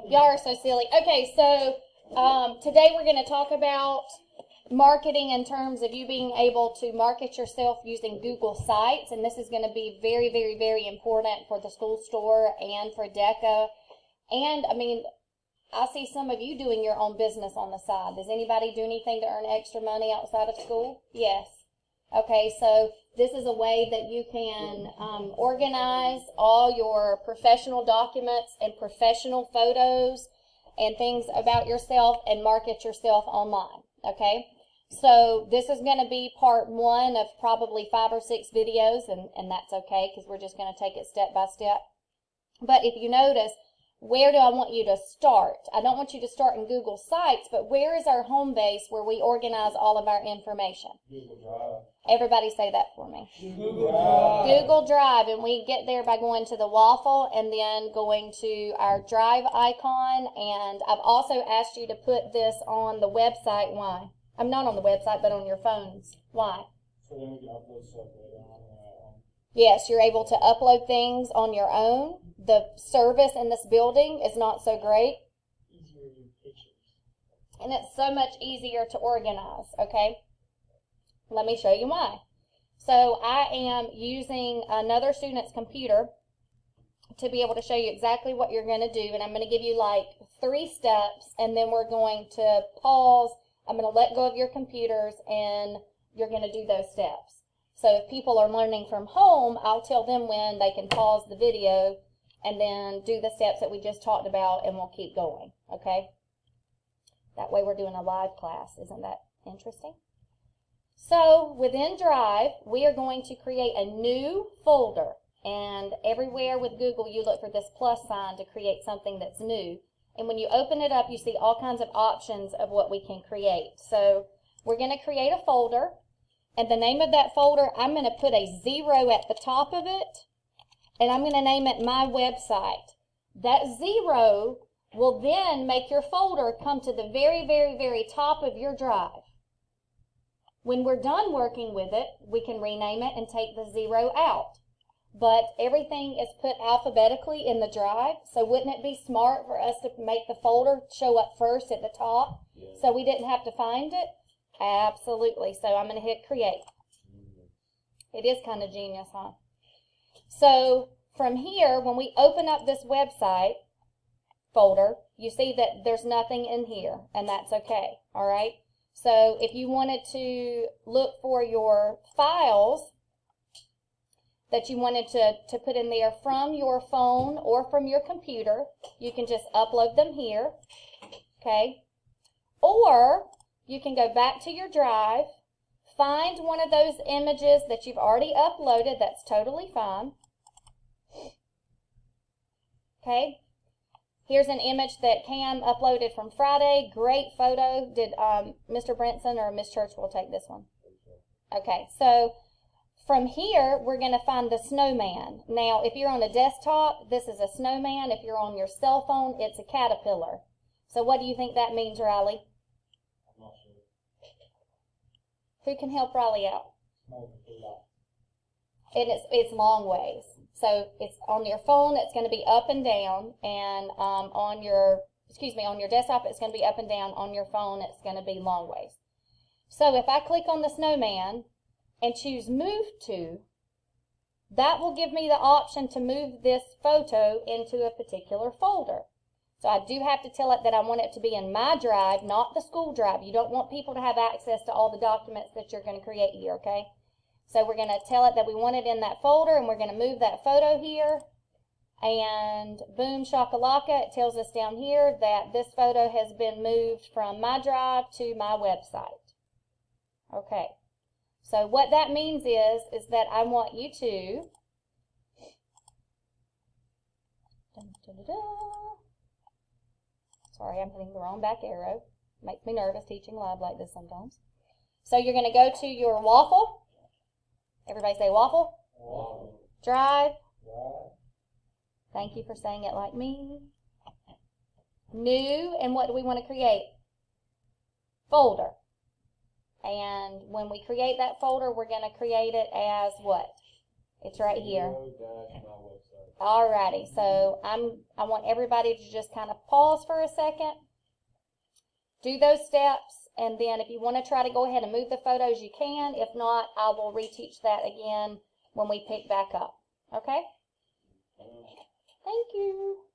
Y'all are so silly. Okay, so today we're going to talk about marketing in terms of you being able to market yourself using Google Sites, and this is going to be very, very, very important for the school store and for DECA. And, I mean, I see some of you doing your own business on the side. Does anybody do anything to earn extra money outside of school? Yes. Okay, so this is a way that you can organize all your professional documents and professional photos and things about yourself and market yourself online, okay? So this is going to be part one of probably 5 or 6 videos, and that's okay because we're just going to take it step by step. But if you notice, where do I want you to start? I don't want you to start in Google Sites, but where is our home base where we organize all of our information? Google Drive. Everybody say that for me. Google Drive. Google Drive, and we get there by going to the waffle and then going to our Drive icon, and I've also asked you to put this on the website. Why? I'm not on the website, but on your phones. Why? So then we can upload stuff later on. Yes, you're able to upload things on your own. The service in this building is not so great. Easier to do pictures. And it's so much easier to organize, okay? Let me show you why. So I am using another student's computer to be able to show you exactly what you're going to do. And I'm going to give you like 3 steps, and then we're going to pause. I'm going to let go of your computers, and you're going to do those steps. So if people are learning from home, I'll tell them when they can pause the video and then do the steps that we just talked about, and we'll keep going, okay? That way we're doing a live class. Isn't that interesting? So within Drive, we are going to create a new folder, and everywhere with Google you look for this plus sign to create something that's new. And when you open it up, you see all kinds of options of what we can create. So we're going to create a folder, and the name of that folder, I'm going to put a 0 at the top of it, and I'm going to name it My Website. That 0 will then make your folder come to the very, very, very top of your Drive. When we're done working with it, we can rename it and take the 0 out. But everything is put alphabetically in the Drive, so wouldn't it be smart for us to make the folder show up first at the top so we didn't have to find it? Absolutely. So I'm going to hit Create. It is kind of genius, huh? So from here, when we open up this website folder, you see that there's nothing in here, and that's okay, all right? So if you wanted to look for your files that you wanted to put in there from your phone or from your computer, you can just upload them here, okay? Or you can go back to your Drive, find one of those images that you've already uploaded. That's totally fine. Okay, here's an image that Cam uploaded from Friday. Great photo. Did Mr. Brinson or Miss Churchwell take this one? Okay, so from here, we're going to find the snowman. Now, if you're on a desktop, this is a snowman. If you're on your cell phone, it's a caterpillar. So what do you think that means, Riley? I'm not sure. Who can help Riley out? And it's long ways. So it's on your phone, it's going to be up and down, and on your desktop, it's going to be up and down. On your phone, it's going to be long ways. So if I click on the snowman and choose Move To, that will give me the option to move this photo into a particular folder. So I do have to tell it that I want it to be in my Drive, not the school Drive. You don't want people to have access to all the documents that you're going to create here, okay? So we're going to tell it that we want it in that folder, and we're going to move that photo here. And boom, shakalaka, it tells us down here that this photo has been moved from my Drive to my website. Okay. So what that means is that I want you to sorry, I'm hitting the wrong back arrow. Makes me nervous teaching live like this sometimes. So you're going to go to your waffle. Everybody say waffle. Waffle. Drive. Drive. Thank you for saying it like me. New, and what do we want to create? Folder. And when we create that folder, we're going to create it as what? It's right here. Alrighty, so I want everybody to just kind of pause for a second, do those steps, and then if you want to try to go ahead and move the photos, you can. If not, I will reteach that again when we pick back up. Okay? Thank you.